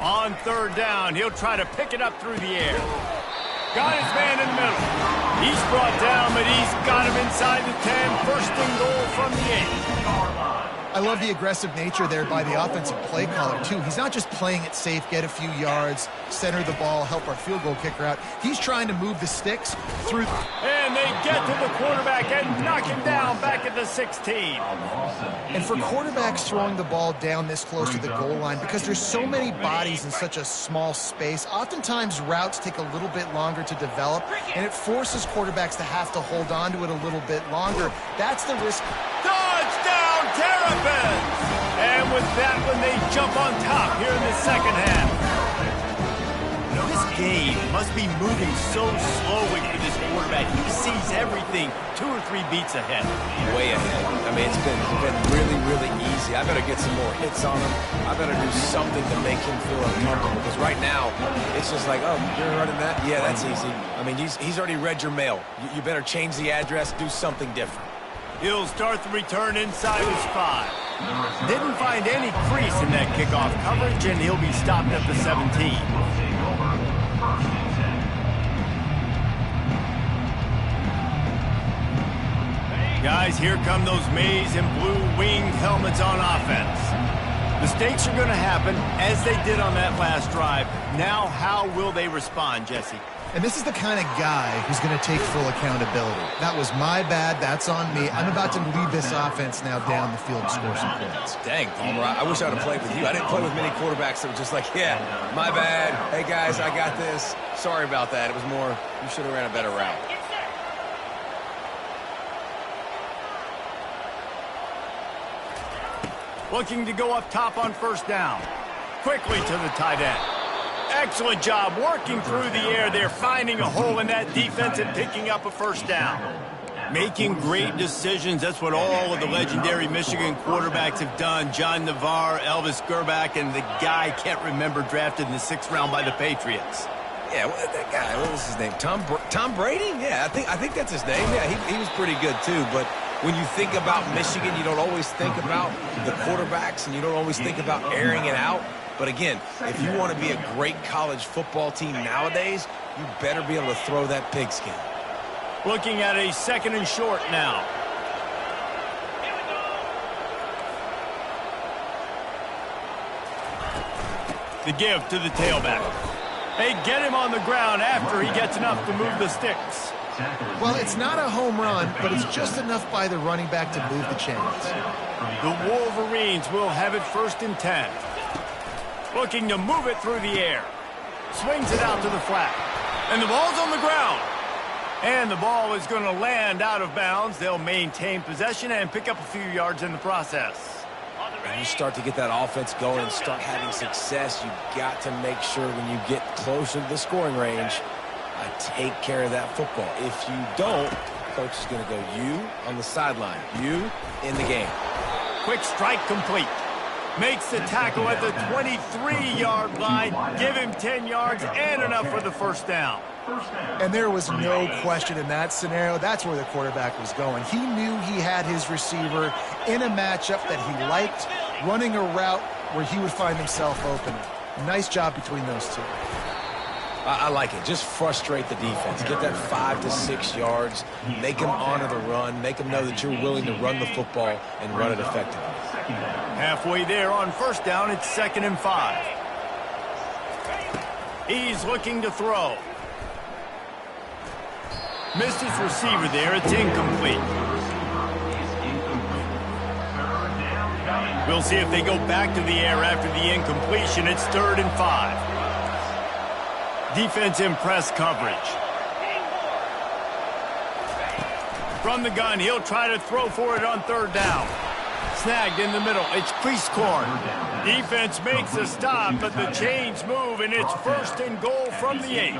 On 3rd down, he'll try to pick it up through the air. Got his man in the middle. He's brought down, but he's got him inside the 10. 1st and goal from the 8. I love the aggressive nature there by the offensive play caller, too. He's not just playing it safe, get a few yards, center the ball, help our field goal kicker out. He's trying to move the sticks through. And they get to the quarterback and knock him down back at the 16. And for quarterbacks throwing the ball down this close to the goal line, because there's so many bodies in such a small space, oftentimes routes take a little bit longer to develop, and it forces quarterbacks to have to hold on to it a little bit longer. That's the risk. Touchdown, Terrapins! And with that one, they jump on top here in the 2nd half. This game must be moving so slowly for this quarterback. He sees everything 2 or 3 beats ahead. Way ahead. I mean, it's been really, really easy. I better get some more hits on him. I better do something to make him feel uncomfortable. Because right now, it's just like, oh, you're running that? Yeah, that's easy. I mean, he's already read your mail. You better change the address, do something different. He'll start the return inside his 5. Didn't find any crease in that kickoff coverage, and he'll be stopped at the 17. Guys, here come those maize and blue-winged helmets on offense. Mistakes are going to happen, as they did on that last drive. Now, how will they respond, Jesse? And this is the kind of guy who's going to take full accountability. That was my bad. That's on me. I'm about to lead this offense now down the field and score some points. Dang, Palmer, I wish I would have played with you. I didn't play with many quarterbacks that were just like, yeah, my bad. Hey, guys, I got this. Sorry about that. It was more, you should have ran a better route. Looking to go up top on 1st down. Quickly to the tight end. Excellent job working through the air there, finding a hole in that defense and picking up a 1st down. Making great decisions. That's what all of the legendary Michigan quarterbacks have done. John Navarre, Elvis Grbac, and the guy I can't remember drafted in the 6th round by the Patriots. Yeah, that guy, what was his name? Tom Brady? Yeah, I think that's his name. Yeah, he was pretty good too. But when you think about Michigan, you don't always think about the quarterbacks, and you don't always think about airing it out. But again, if you want to be a great college football team nowadays, you better be able to throw that pigskin. Looking at a 2nd and short now. The give to the tailback. They get him on the ground after he gets enough to move the sticks. Well, it's not a home run, but it's just enough by the running back to move the chains. The Wolverines will have it 1st and 10. Looking to move it through the air. Swings it out to the flat. And the ball's on the ground. And the ball is going to land out of bounds. They'll maintain possession and pick up a few yards in the process. When you start to get that offense going and start having success, you've got to make sure when you get closer to the scoring range, take care of that football. If you don't, coach is going to go, you on the sideline, you in the game. Quick strike complete. Makes the tackle at the 23-yard line. Give him 10 yards and enough for the 1st down. And there was no question in that scenario. That's where the quarterback was going. He knew he had his receiver in a matchup that he liked, running a route where he would find himself open. Nice job between those two. I like it. Just frustrate the defense. Get that 5 to 6 yards. Make them honor the run. Make them know that you're willing to run the football and run it effectively. Halfway there on 1st down, it's 2nd and 5. He's looking to throw. Missed his receiver there. It's incomplete. We'll see if they go back to the air after the incompletion. It's 3rd and 5. Defense in press coverage. From the gun, he'll try to throw for it on 3rd down. Snagged in the middle. It's Prieskorn. Defense makes a stop, but the chains move, and it's 1st and goal from the 8.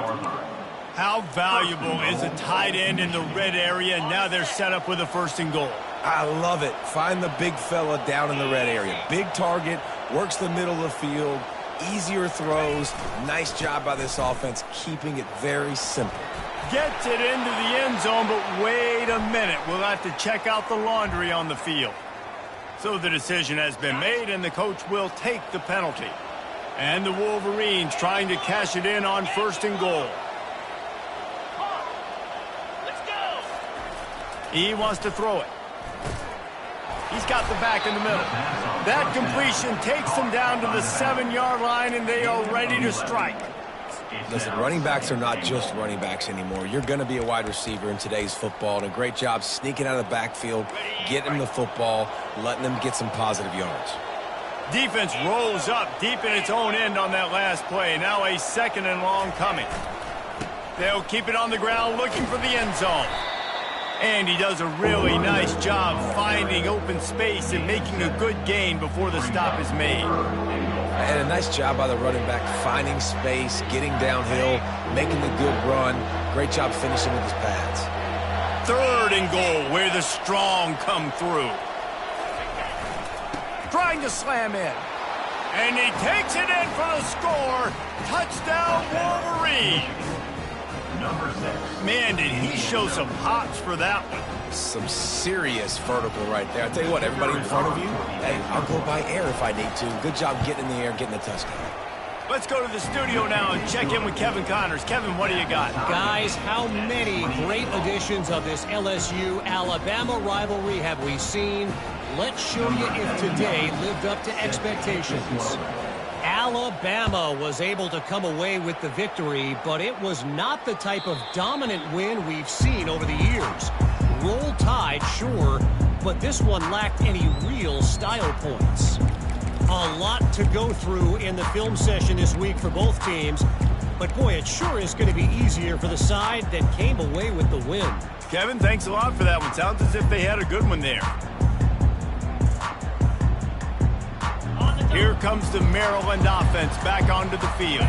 How valuable is a tight end in the red area? Now they're set up with a 1st and goal. I love it. Find the big fella down in the red area. Big target, works the middle of the field, easier throws. Nice job by this offense, keeping it very simple. Gets it into the end zone, but wait a minute. We'll have to check out the laundry on the field. So the decision has been made, and the coach will take the penalty. And the Wolverines trying to cash it in on 1st and goal. He wants to throw it. He's got the back in the middle. That completion takes them down to the 7-yard line, and they are ready to strike. Listen, running backs are not just running backs anymore. You're going to be a wide receiver in today's football, and a great job sneaking out of the backfield, getting them the football, letting them get some positive yards. Defense rolls up deep in its own end on that last play. Now a 2nd and long coming. They'll keep it on the ground looking for the end zone. And he does a really nice job finding open space and making a good gain before the stop is made. And a nice job by the running back finding space, getting downhill, making the good run. Great job finishing with his pads. 3rd and goal where the strong come through. Trying to slam in. And he takes it in for the score. Touchdown, Wolverines. Man, did he show some hops for that one. Some serious vertical right there. I tell you what, everybody in front of you, hey, I'll go by air if I need to. Good job getting in the air, getting the touchdown. Let's go to the studio now and check in with Kevin Connors. Kevin, what do you got? Guys, how many great editions of this LSU-Alabama rivalry have we seen? Let's show you if today lived up to expectations. Alabama was able to come away with the victory, but it was not the type of dominant win we've seen over the years. Roll Tide, sure, but this one lacked any real style points. A lot to go through in the film session this week for both teams, but boy, it sure is going to be easier for the side that came away with the win. Kevin, thanks a lot for that one. Sounds as if they had a good one there. Here comes the Maryland offense back onto the field.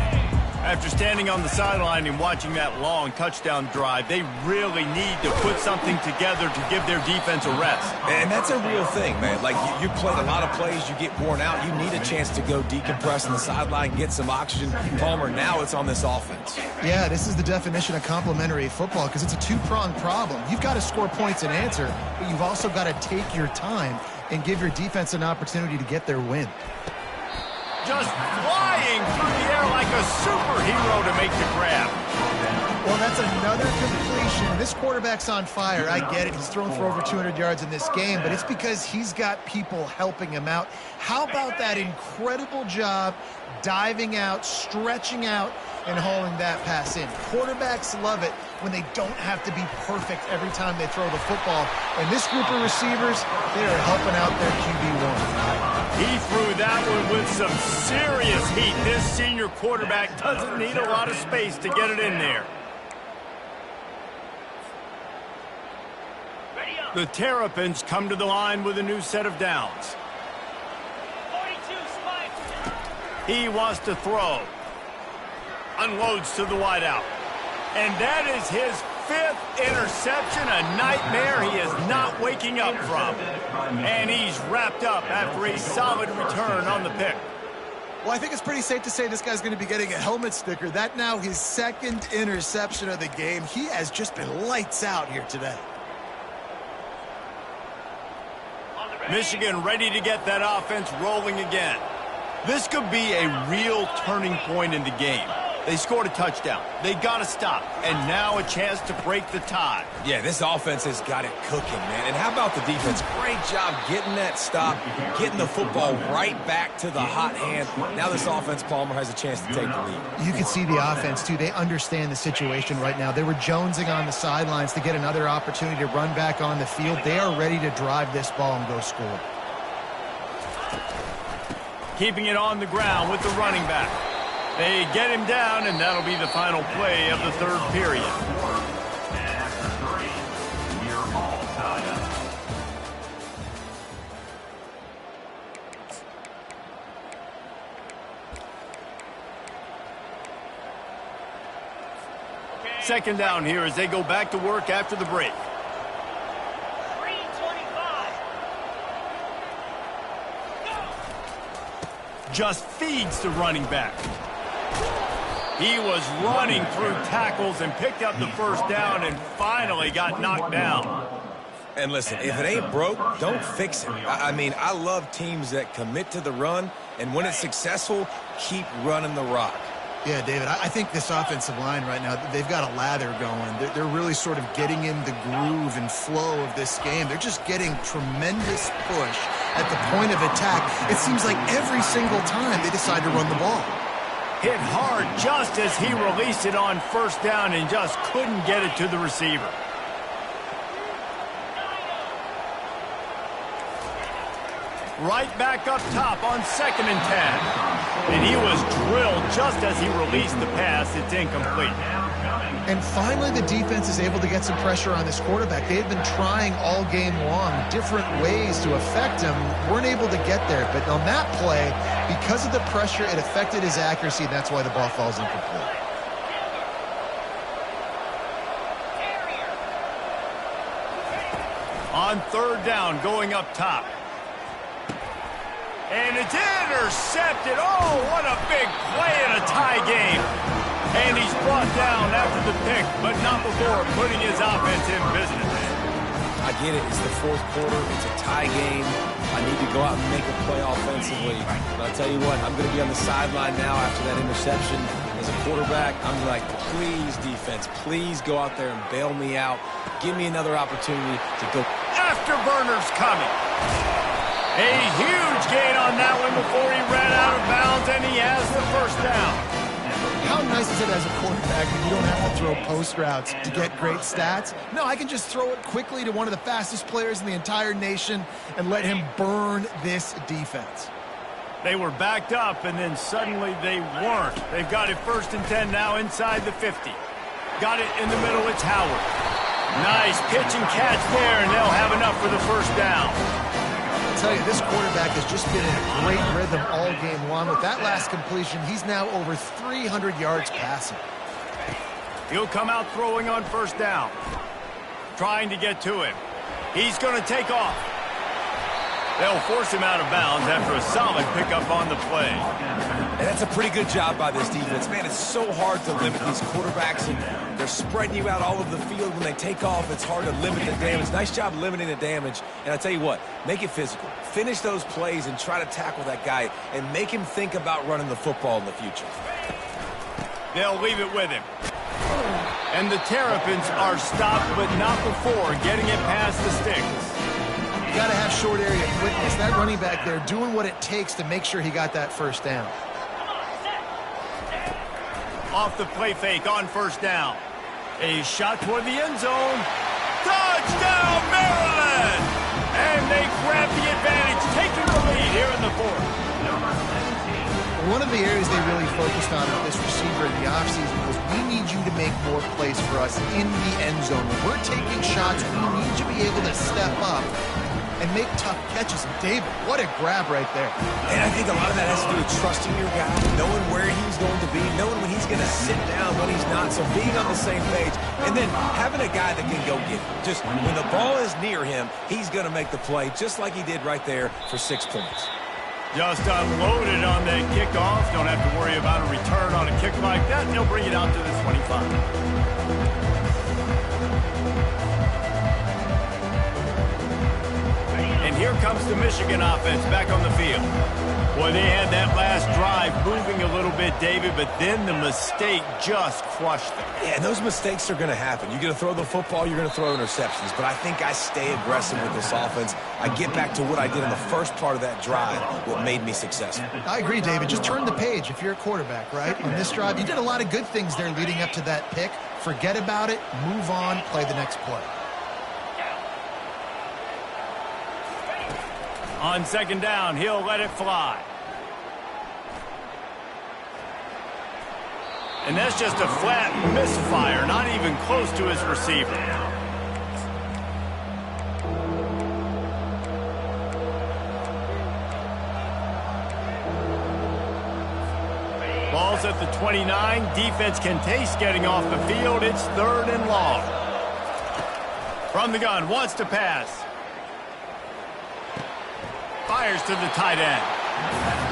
After standing on the sideline and watching that long touchdown drive, they really need to put something together to give their defense a rest. And that's a real thing, man. Like, you played a lot of plays, you get worn out, you need a chance to go decompress on the sideline, get some oxygen. Palmer, now it's on this offense. Yeah, this is the definition of complementary football because it's a two-pronged problem. You've got to score points and answer, but you've also got to take your time and give your defense an opportunity to get their win. Just flying through the air like a superhero to make the grab. Well, that's another completion. This quarterback's on fire. I get it. He's thrown for over 200 yards in this game, but it's because he's got people helping him out. How about that incredible job diving out, stretching out, and hauling that pass in? Quarterbacks love it when they don't have to be perfect every time they throw the football. And this group of receivers, they are helping out their QB1. He threw that one with some serious heat. This senior quarterback doesn't need a lot of space to get it in there. The Terrapins come to the line with a new set of downs. 42 spike. He wants to throw. Unloads to the wideout. And that is his 5th interception, a nightmare he is not waking up from. And he's wrapped up after a solid return on the pick. Well, I think it's pretty safe to say this guy's going to be getting a helmet sticker. That now his 2nd interception of the game. He has just been lights out here today. Michigan ready to get that offense rolling again. This could be a real turning point in the game. They scored a touchdown. They got to stop. And now a chance to break the tie. Yeah, this offense has got it cooking, man. And how about the defense? Great job getting that stop, getting the football right back to the hot hand. Now this offense, Palmer, has a chance to take the lead. You can see the offense, too. They understand the situation right now. They were jonesing on the sidelines to get another opportunity to run back on the field. They are ready to drive this ball and go score. Keeping it on the ground with the running back. They get him down, and that'll be the final play of the 3rd period. And after 3, we're all tied up. Second down here as they go back to work after the break. 3:25. Just feeds the running back. He was running through tackles and picked up the first down and finally got knocked down. And listen, if it ain't broke, don't fix it. I mean, I love teams that commit to the run, and when it's successful, keep running the rock. Yeah, David, I think this offensive line right now, they've got a lather going. They're really sort of getting in the groove and flow of this game. They're just getting tremendous push at the point of attack. It seems like every single time they decide to run the ball. Hit hard just as he released it on first down and just couldn't get it to the receiver. Right back up top on 2nd and 10. And he was drilled just as he released the pass. It's incomplete. And finally, the defense is able to get some pressure on this quarterback. They had been trying all game long different ways to affect him. Weren't able to get there. But on that play, because of the pressure, it affected his accuracy. And that's why the ball falls incomplete. On 3rd down, going up top. And it's intercepted. Oh, what a big play in a tie game. And he's brought down after the pick, but not before putting his offense in business. I get it. It's the 4th quarter. It's a tie game. I need to go out and make a play offensively. But I'll tell you what, I'm going to be on the sideline now after that interception. As a quarterback, I'm like, please, defense, please go out there and bail me out. Give me another opportunity to go. Afterburners coming. A huge gain on that one before he ran out of bounds, and he has the first down. How nice is it as a quarterback when you don't have to throw post routes to get great stats? No, I can just throw it quickly to one of the fastest players in the entire nation and let him burn this defense. They were backed up, and then suddenly they weren't. They've got it 1st and 10 now inside the 50. Got it in the middle. It's Howard. Nice pitch and catch there, and they'll have enough for the first down. tell you, this quarterback has just been in a great rhythm all game long. With that last completion, he's now over 300 yards passing. He'll come out throwing on first down. Trying to get to him. He's going to take off. They'll force him out of bounds after a solid pickup on the play. And that's a pretty good job by this defense. Man, it's so hard to limit these quarterbacks, and they're spreading you out all over the field. When they take off, it's hard to limit the damage. Nice job limiting the damage. And I tell you what, make it physical. Finish those plays and try to tackle that guy and make him think about running the football in the future. They'll leave it with him. And the Terrapins are stopped, but not before getting it past the sticks. You got to have short area quickness. That running back there doing what it takes to make sure he got that first down. Off the play fake on first down. A shot toward the end zone. Touchdown, Maryland! And they grab the advantage, taking the lead here in the fourth. One of the areas they really focused on with this receiver in the offseason was we need you to make more plays for us in the end zone. When we're taking shots, we need you to be able to step up and make tough catches. And David, what a grab right there. And I think a lot of that has to do with trusting your guy, knowing where he's going to be, knowing when he's going to sit down, when he's not, so being on the same page, and then having a guy that can go get it. Just when the ball is near him, he's going to make the play, just like he did right there for 6 points. Just unloaded on that kickoff. Don't have to worry about a return on a kick like that. They'll bring it out to the 25. And here comes the Michigan offense back on the field. Boy, they had that last drive moving a little bit, David, but then the mistake just crushed them. Yeah, and those mistakes are going to happen. You're going to throw the football, you're going to throw interceptions, but I think I stay aggressive with this offense. I get back to what I did in the first part of that drive, what made me successful. I agree, David. Just turn the page if you're a quarterback, right? On this drive, you did a lot of good things there leading up to that pick. Forget about it, move on, play the next play. On second down, he'll let it fly. And that's just a flat misfire, not even close to his receiver. Ball's at the 29. Defense can taste getting off the field. It's 3rd and long. From the gun, wants to pass. Fires to the tight end.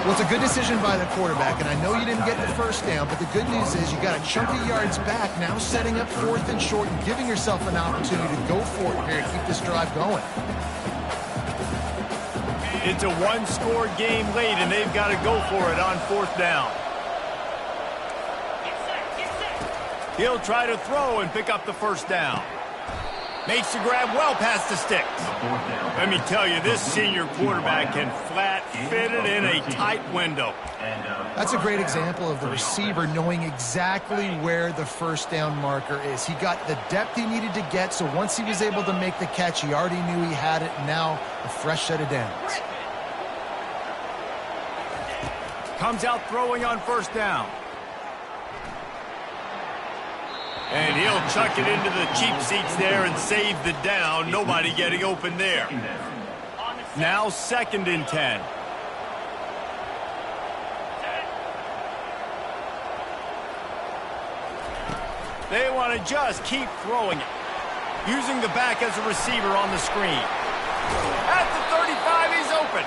Well, it's a good decision by the quarterback, and I know you didn't get the first down, but the good news is you got a chunk of yards back, now setting up 4th and short and giving yourself an opportunity to go for it here and keep this drive going. It's a one-score game late, and they've got to go for it on 4th down. He'll try to throw and pick up the first down. Makes the grab well past the sticks. Let me tell you, this senior quarterback can flat fit it in a tight window. That's a great example of the receiver knowing exactly where the first down marker is. He got the depth he needed to get, so once he was able to make the catch, he already knew he had it. Now, a fresh set of downs. Comes out throwing on first down. And he'll chuck it into the cheap seats there and save the down. Nobody getting open there. Now 2nd and 10. They want to just keep throwing it. Using the back as a receiver on the screen. At the 35, he's open.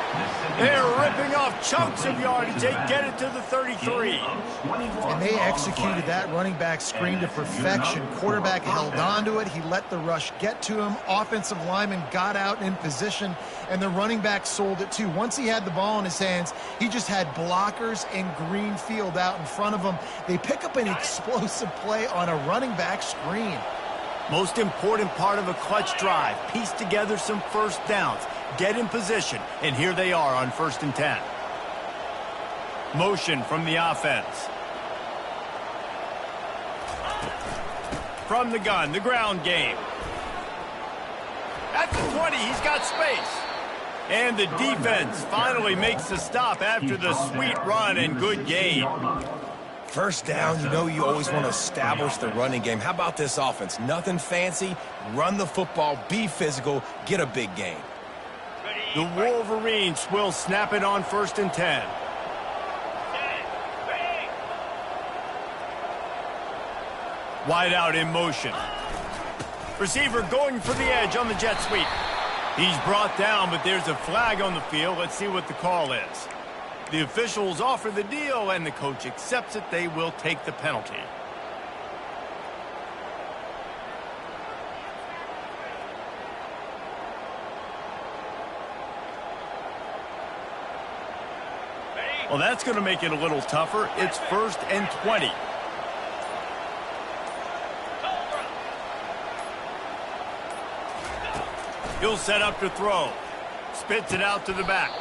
They're ripping off chunks of yardage. They get it to the 33. And they executed that running back screen to perfection. Quarterback held on to it. He let the rush get to him. Offensive lineman got out in position, and the running back sold it too. Once he had the ball in his hands, he just had blockers and green field out in front of him. They pick up an explosive play on a running back screen. Most important part of a clutch drive. Piece together some first downs. Get in position. And here they are on 1st and 10. Motion from the offense. From the gun, the ground game. At the 20, he's got space. And the defense finally makes the stop after the sweet run and good gain. First down, you know you always want to establish the running game. How about this offense? Nothing fancy. Run the football, be physical, get a big gain. The Wolverines will snap it on 1st and 10. Wide out in motion. Receiver going for the edge on the jet sweep. He's brought down, but there's a flag on the field. Let's see what the call is. The officials offer the deal, and the coach accepts it. They will take the penalty. Well, that's going to make it a little tougher. It's 1st and 20. He'll set up to throw. Spits it out to the back.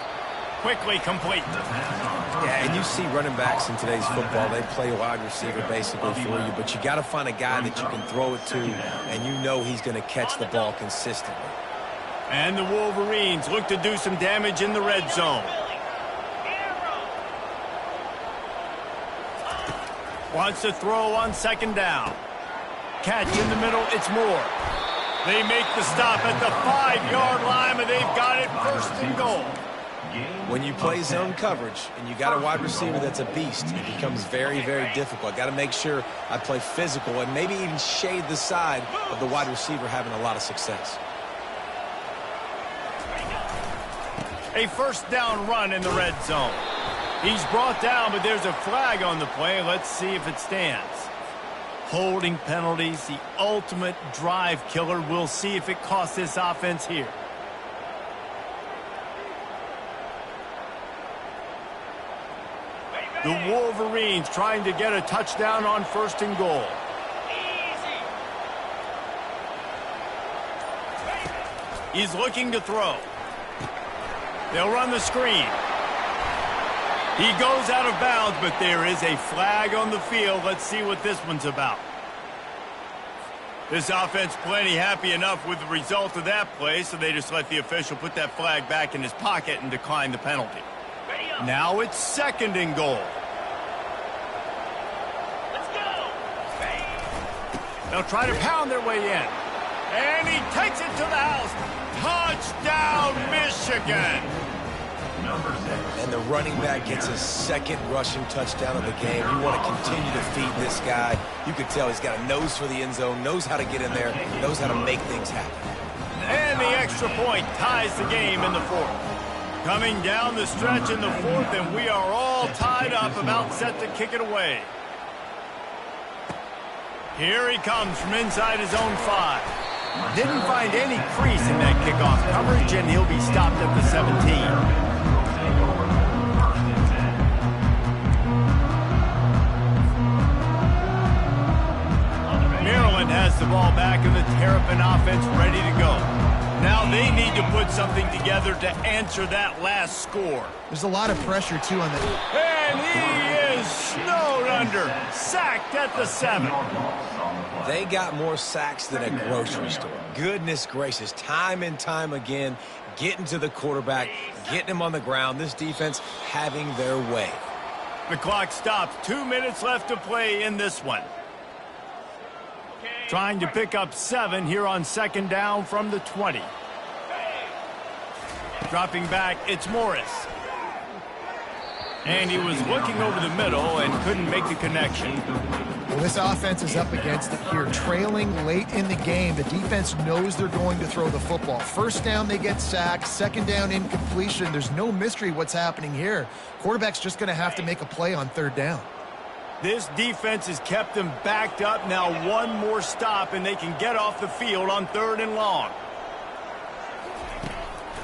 Quickly complete. Yeah, and you see running backs in today's football, they play wide receiver basically for you, but you got to find a guy that you can throw it to, and you know he's going to catch the ball consistently. And the Wolverines look to do some damage in the red zone. Wants to throw on 2nd down. Catch in the middle, it's Moore. They make the stop at the 5-yard line, but they've got it 1st and goal. When you play zone coverage and you got a wide receiver that's a beast, it becomes very, very difficult. I got to make sure I play physical and maybe even shade the side of the wide receiver having a lot of success. A 1st down run in the red zone. He's brought down, but there's a flag on the play. Let's see if it stands. Holding penalties, the ultimate drive killer. We'll see if it costs this offense here. The Wolverines trying to get a touchdown on 1st and goal. He's looking to throw. They'll run the screen. He goes out of bounds, but there is a flag on the field. Let's see what this one's about. This offense plenty happy enough with the result of that play, so they just let the official put that flag back in his pocket and decline the penalty. Now it's 2nd and goal. Let's go. They'll try to pound their way in. And he takes it to the house. Touchdown, Michigan. Number 6. And the running back gets his 2nd rushing touchdown of the game. You want to continue to feed this guy. You can tell he's got a nose for the end zone, knows how to get in there, knows how to make things happen. And the extra point ties the game in the 4th. Coming down the stretch in the 4th, and we are all tied up, about set to kick it away. Here he comes from inside his own 5. Didn't find any crease in that kickoff coverage, and he'll be stopped at the 17. Maryland has the ball back, and the Terrapin offense ready to go. Now they need to put something together to answer that last score. There's a lot of pressure, too, on the... And he is snowed under, sacked at the 7. They got more sacks than a grocery store. Goodness gracious, time and time again, getting to the quarterback, getting him on the ground. This defense having their way. The clock stops. 2 minutes left to play in this one. Trying to pick up 7 here on 2nd down from the 20. Dropping back, it's Morris. And he was looking over the middle and couldn't make the connection. Well, this offense is up against it here. Trailing late in the game, the defense knows they're going to throw the football. 1st down, they get sacked. 2nd down, incompletion. There's no mystery what's happening here. Quarterback's just going to have to make a play on 3rd down. This defense has kept them backed up. Now one more stop, and they can get off the field on 3rd and long.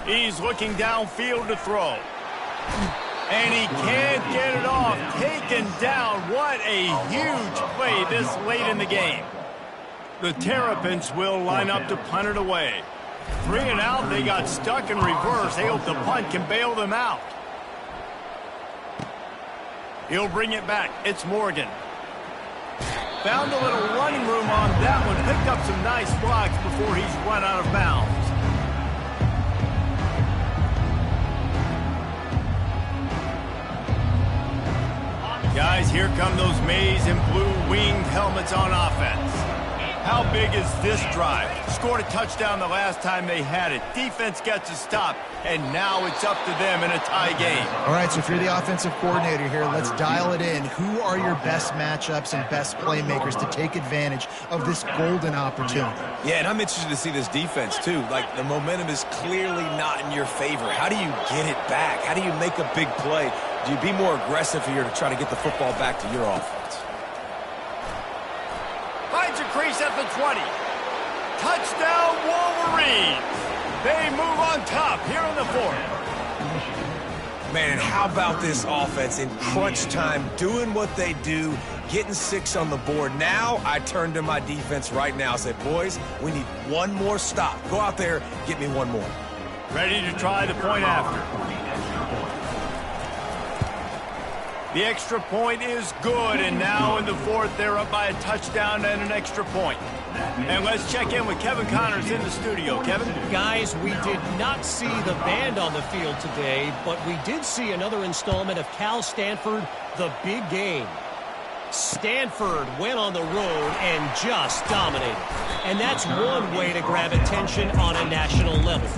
He's looking downfield to throw. And he can't get it off. Taken down. What a huge play this late in the game. The Terrapins will line up to punt it away. 3 and out. They got stuck in reverse. They hope the punt can bail them out. He'll bring it back. It's Morgan. Found a little running room on that one. Picked up some nice blocks before he's run out of bounds. Guys, here come those maize and blue winged helmets on offense. How big is this drive? Scored a touchdown the last time they had it. Defense gets a stop, and now it's up to them in a tie game. All right, so if you're the offensive coordinator here, let's dial it in. Who are your best matchups and best playmakers to take advantage of this golden opportunity? Yeah, and I'm interested to see this defense, too. Like, the momentum is clearly not in your favor. How do you get it back? How do you make a big play? Do you be more aggressive here to try to get the football back to your offense? Finds a crease at the 20. Touchdown, Wolverines. They move on top here in the fourth. Man, how about this offense in crunch time, doing what they do, getting 6 on the board. Now I turn to my defense right now. I say, boys, we need one more stop. Go out there, get me one more. Ready to try the point after. The extra point is good, and now in the fourth, they're up by a touchdown and an extra point. And let's check in with Kevin Connors in the studio. Kevin? Guys, we did not see the band on the field today, but we did see another installment of Cal Stanford, the big game. Stanford went on the road and just dominated. And that's one way to grab attention on a national level.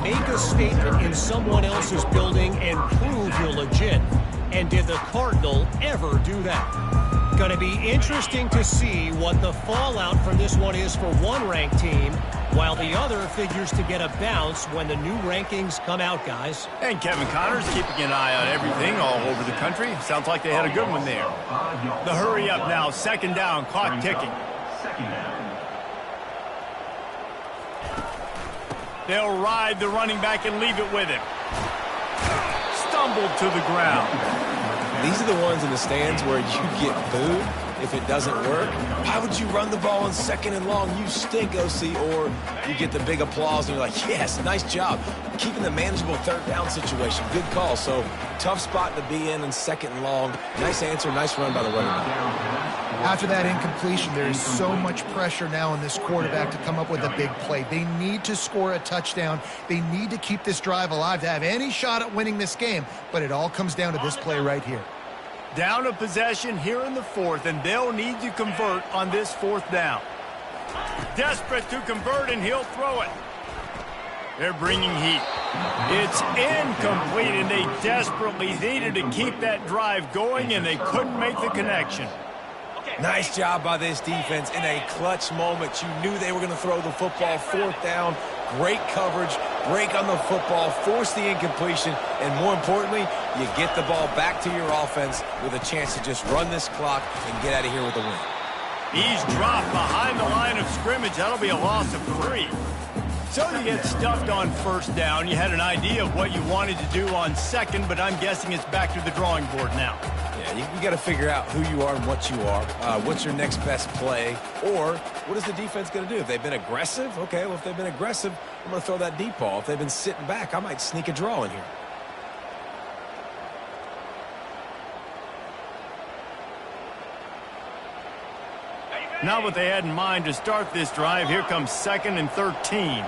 Make a statement in someone else's building and prove you're legit. And did the Cardinal ever do that? Going to be interesting to see what the fallout from this one is for one ranked team, while the other figures to get a bounce when the new rankings come out, guys. And Kevin Connors keeping an eye on everything all over the country. Sounds like they had a good one there. The hurry up now, second down, clock ticking. They'll ride the running back and leave it with him. Stumbled to the ground. These are the ones in the stands where you get booed if it doesn't work. Why would you run the ball on second and long? You stink, OC. Or you get the big applause and you're like, yes, nice job. Keeping the manageable third down situation. Good call. So tough spot to be in second and long. Nice answer, nice run by the running back. After that incompletion, there is so much pressure now on this quarterback to come up with a big play. They need to score a touchdown. They need to keep this drive alive to have any shot at winning this game. But it all comes down to this play right here. Down a possession here in the fourth, and they'll need to convert on this fourth down. Desperate to convert, and he'll throw it. They're bringing heat. It's incomplete, and they desperately needed to keep that drive going, and they couldn't make the connection. Nice job by this defense in a clutch moment. You knew they were going to throw the football. Fourth down, great coverage, break on the football, force the incompletion, and more importantly, you get the ball back to your offense with a chance to just run this clock and get out of here with a win. He's dropped behind the line of scrimmage. That'll be a loss of 3. So you get stuffed on first down. You had an idea of what you wanted to do on second, but I'm guessing it's back to the drawing board now. Yeah, you got to figure out who you are and what you are. What's your next best play? Or what is the defense going to do? If they've been aggressive, okay, well, if they've been aggressive, I'm going to throw that deep ball. If they've been sitting back, I might sneak a draw in here. Not what they had in mind to start this drive. Here comes 2nd and 13.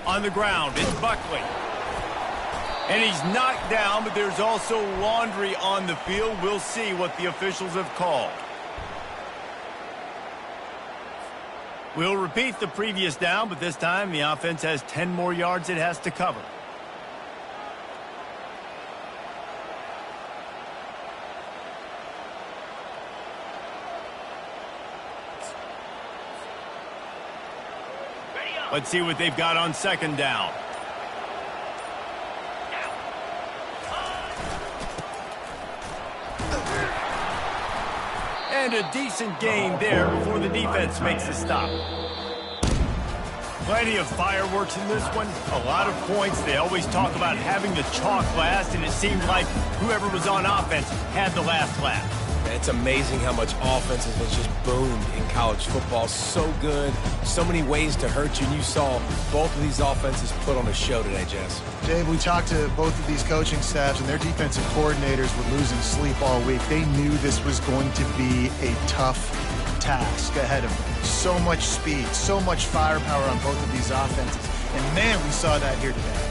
On the ground, it's Buckley. And he's knocked down, but there's also laundry on the field. We'll see what the officials have called. We'll repeat the previous down, but this time the offense has 10 more yards it has to cover. Let's see what they've got on second down. And a decent gain there before the defense makes a stop. Plenty of fireworks in this one. A lot of points. They always talk about having the chalk last, and it seemed like whoever was on offense had the last laugh. It's amazing how much offense has just boomed in college football. So good. So many ways to hurt you. And you saw both of these offenses put on a show today, Jess. Dave, we talked to both of these coaching staffs, and their defensive coordinators were losing sleep all week. They knew this was going to be a tough task ahead of them. So much speed, so much firepower on both of these offenses. And, man, we saw that here today.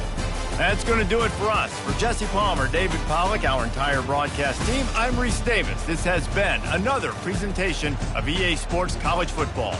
That's going to do it for us. For Jesse Palmer, David Pollack, our entire broadcast team, I'm Reese Davis. This has been another presentation of EA Sports College Football.